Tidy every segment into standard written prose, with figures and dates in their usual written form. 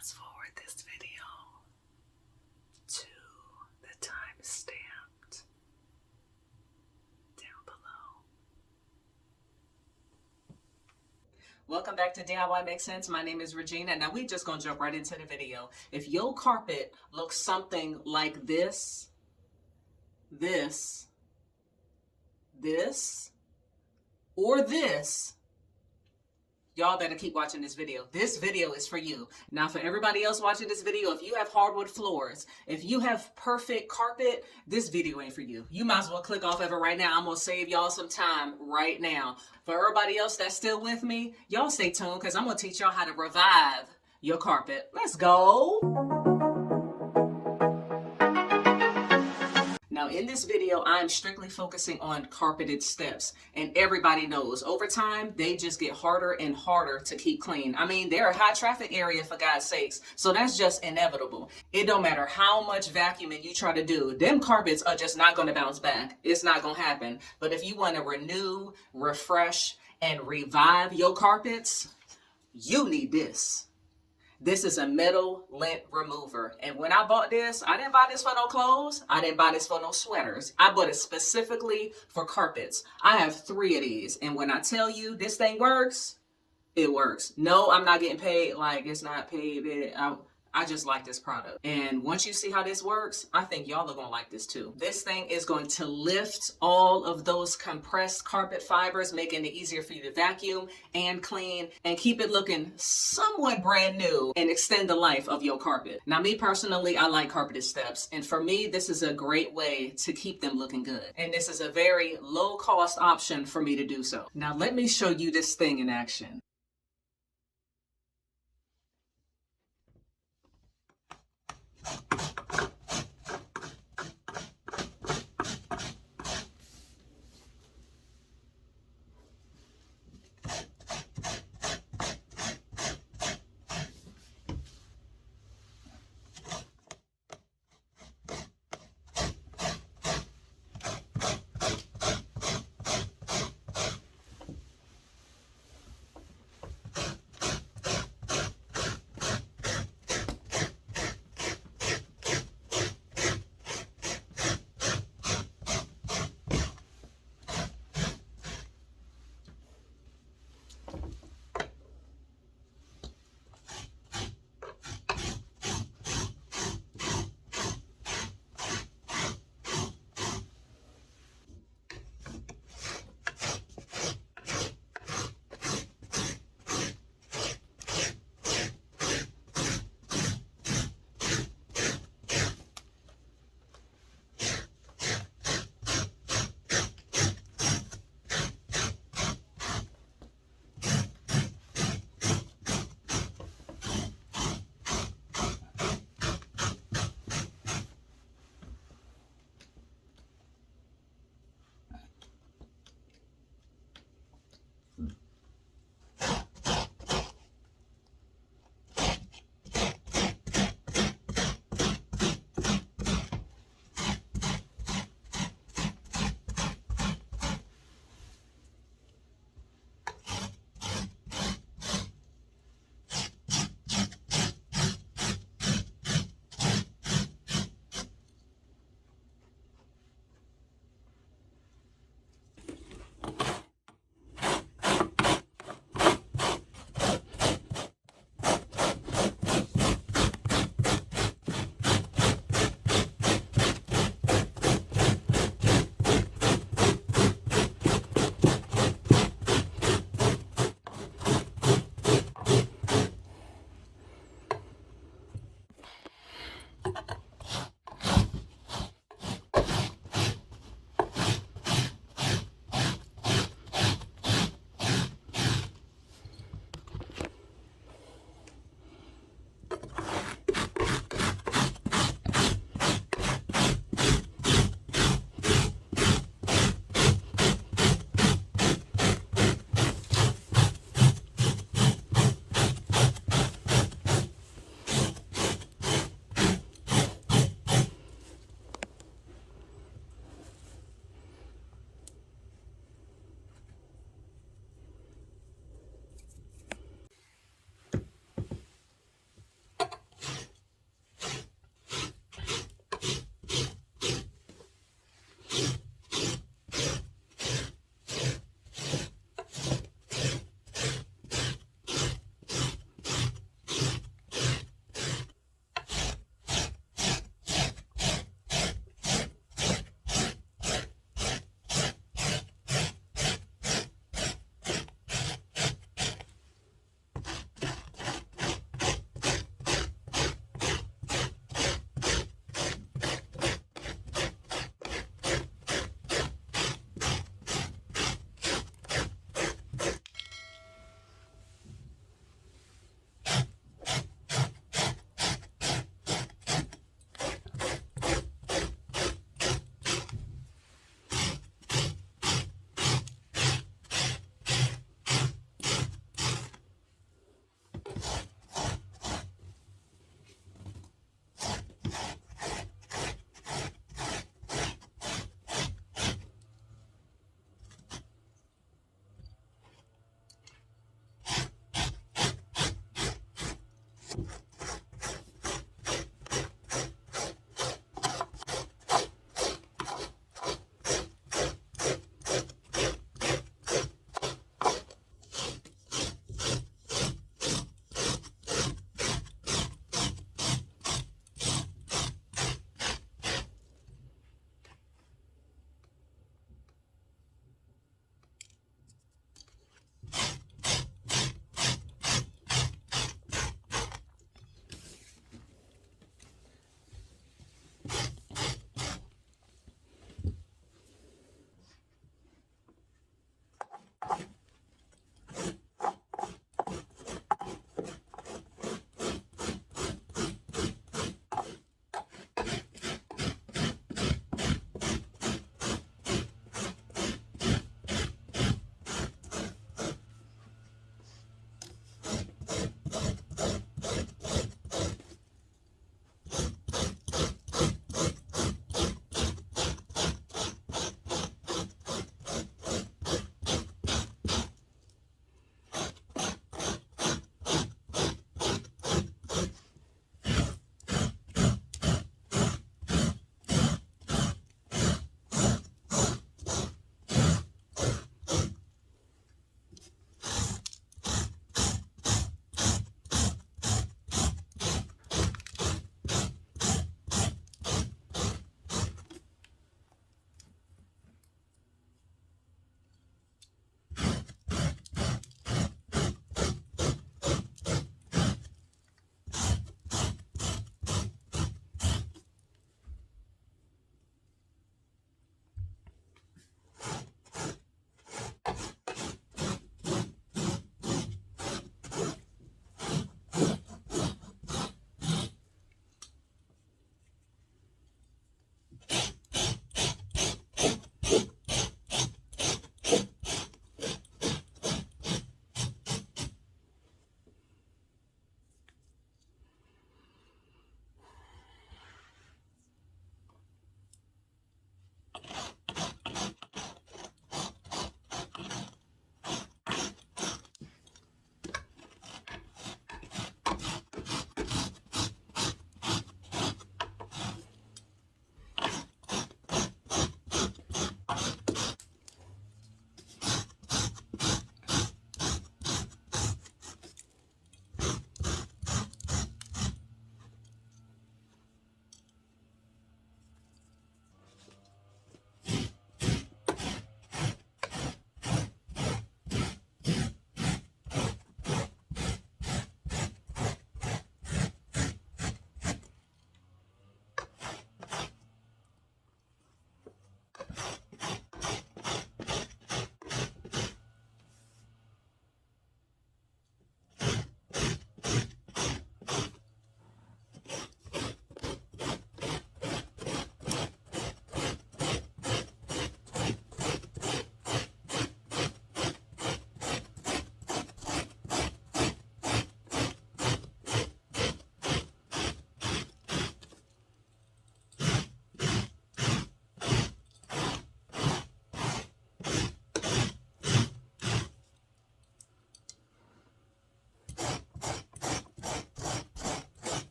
fast forward this video to the time stamped down below. Welcome back to DIY Makes Sense. My name is Regina. Now we just gonna jump right into the video. If your carpet looks something like this, or this, y'all better keep watching this video. This video is for you. Now for everybody else watching this video, if you have hardwood floors, if you have perfect carpet, this video ain't for you. You might as well click off of it right now. I'm gonna save y'all some time right now. For everybody else that's still with me, y'all stay tuned because I'm gonna teach y'all how to revive your carpet. Let's go. Now in this video, I'm strictly focusing on carpeted steps, and everybody knows over time, they just get harder and harder to keep clean. I mean, they're a high traffic area for God's sakes, so that's just inevitable. It don't matter how much vacuuming you try to do, them carpets are just not gonna bounce back. It's not gonna happen. But if you wanna renew, refresh, and revive your carpets, you need this. This is a metal lint remover. And when I bought this, I didn't buy this for no clothes. I didn't buy this for no sweaters. I bought it specifically for carpets. I have 3 of these. And when I tell you this thing works, it works. No, I'm not getting paid. Like, it's not paid. I just like this product. And once you see how this works, I think y'all are gonna like this too. This thing is going to lift all of those compressed carpet fibers, making it easier for you to vacuum and clean and keep it looking somewhat brand new and extend the life of your carpet. Now, me personally, I like carpeted steps. And for me, this is a great way to keep them looking good. And this is a very low cost option for me to do so. Now, let me show you this thing in action.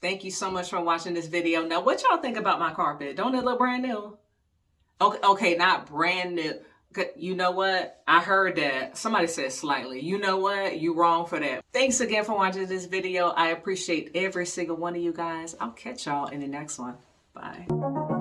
Thank you so much for watching this video. Now, what y'all think about my carpet? Don't it look brand new? Okay, not brand new. You know what? I heard that. Somebody said slightly. You know what? You wrong for that. Thanks again for watching this video. I appreciate every single one of you guys. I'll catch y'all in the next one. Bye.